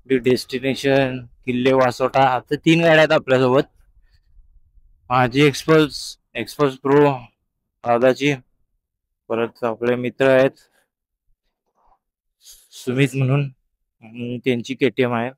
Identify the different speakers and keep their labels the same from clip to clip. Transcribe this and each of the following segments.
Speaker 1: Destination किल्ले वासोटा. आता 3 गाड्या आहेत आपल्यासोबत. माझी एक्सपल्स प्रो दादाची, परत आपले मित्र आहेत सुमित म्हणून, त्यांची KTM आहे.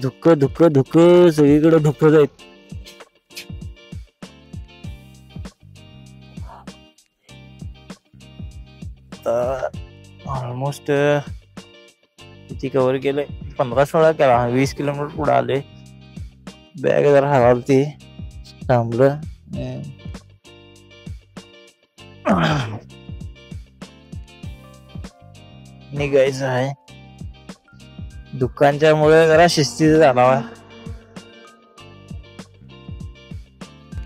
Speaker 1: धुक्क धुक्क धुक्क सगळीकडे धुक्कच आहेत. ऑलमोस्ट किती कव्हर केलंय, 15-16 केला, 20 किलोमीटर पुढे आले. बॅग जरा हवालती, थांबलं. निघायचं आहे. दुकानच्या मुळे जरा शिस्तीच झाला,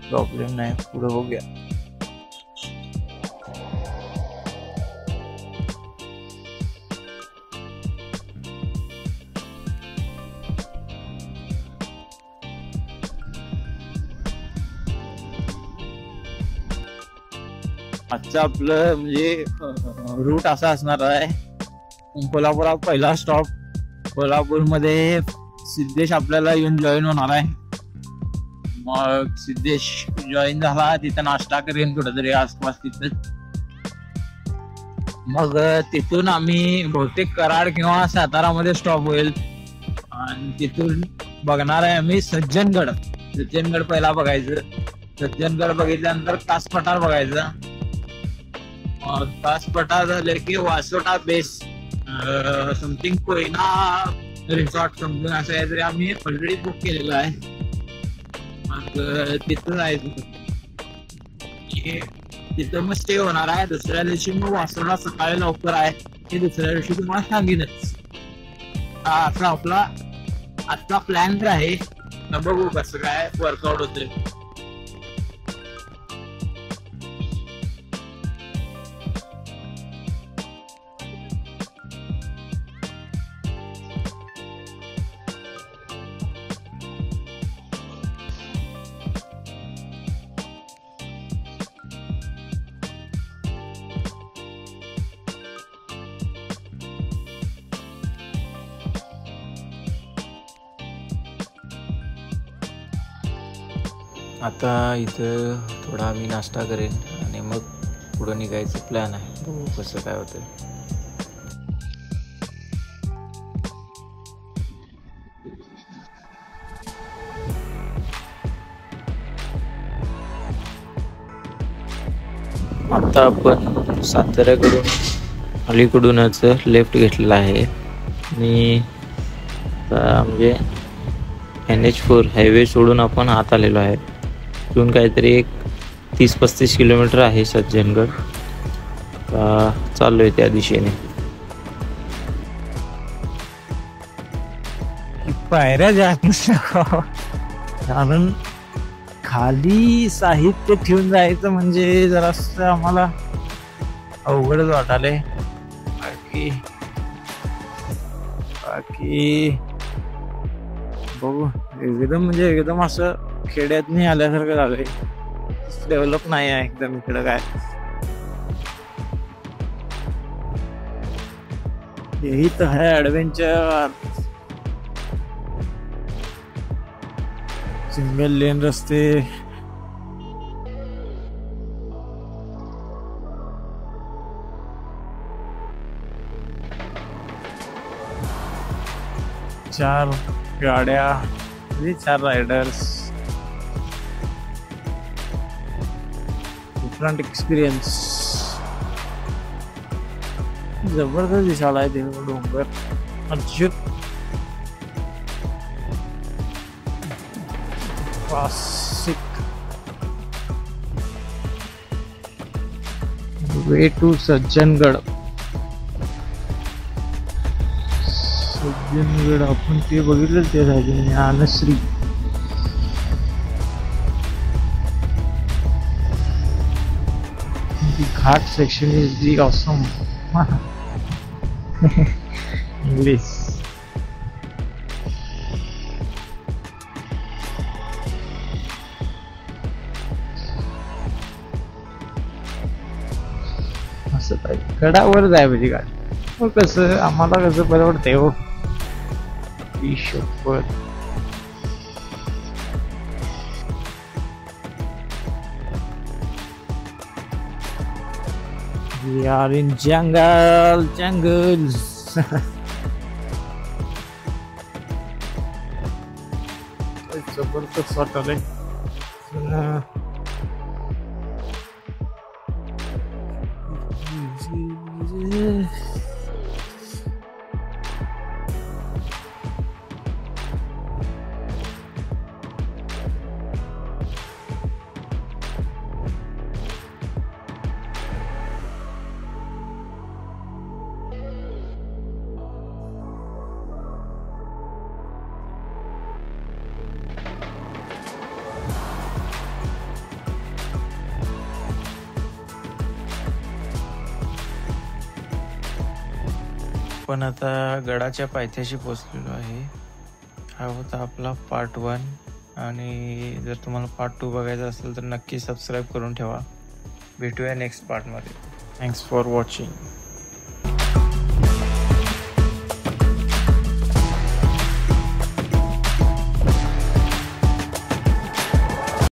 Speaker 1: प्रॉब्लेम नाही, पुढे बघूया. आजचं आपलं म्हणजे रूट असा असणार आहे. कोल्हापुरात पहिला स्टॉप, कोल्हापूरमध्ये सिद्धेश आपल्याला येऊन जॉईन होणार आहे. मग सिद्धेश जॉईन झाला, तिथं नाश्ता करेन कुठेतरी आसपास तिथं. मग तिथून आम्ही बहुतेक कराड किंवा सातारामध्ये स्टॉप होईल आणि तिथून बघणार आहे आम्ही सज्जनगड. सज्जनगड पहिला बघायचं. सज्जनगड बघितल्यानंतर कास पठार बघायचं. कास पठार झाले की Vasota base something Koyna resort something असं काहीतरी आम्ही ऑलरेडी बुक केलेलं आहे. मग तिथं जायचं, तिथं मग स्टे होणार आहे. दुसऱ्या दिवशी मग वासोटा सकाळी लवकर आहे, ते दुसऱ्या दिवशी तुम्हाला सांगेनच. असा आपला आजचा प्लॅन तर आहे. बघू कसं काय वर्कआउट होते. आता इथं थोडा आम्ही नाश्ता करेन आणि मग पुढं निघायचं प्लॅन आहे. बघू कसं काय होतं. आता आपण साताऱ्याकडून अलीकडूनच लेफ्ट घेतलेला आहे आणि म्हणजे NH4 हायवे सोडून आपण आत आलेलो आहे. तिथून काहीतरी एक 30-35 किलोमीटर आहे सज्जनगड. चाललोय त्या दिशेने. पायऱ्या जात कारण खाली साहित्य ठेवून जायचं म्हणजे जरासं आम्हाला अवघडच वाटाले. बाकी बघू. एकदम म्हणजे एकदम असं खेड्यात नाही आल्यासारखं झालंय. डेव्हलप नाही आहे एकदम इकडं. काय यही तर है ॲडव्हेंचर. सिंगल लेन रस्ते, चार गाड्या, 4 रायडर्स, डिफरंट एक्सपिरियन्स. जबरदस्त दिसायला आहे ते डोंगर. Arjun classic way to Sajjangad. Sajjangad आपण ते बघितलं ते राहिले. Gyanshree The ghat section is the awesome. English. असं काय गडावर जाय पाहिजे गाडी. मग कसं आम्हाला कसं परवडतंय हो. ही शपथ. We are in jungles. जबरदस्त वाटत
Speaker 2: पण आता गडाच्या पायथ्याशी पोहोचलेलो आहे. हा होता आपला पार्ट 1 आणि जर तुम्हाला पार्ट 2 बघायचा असेल तर नक्की सबस्क्राईब करून ठेवा. भेटूया नेक्स्ट पार्टमध्ये. Thanks for watching.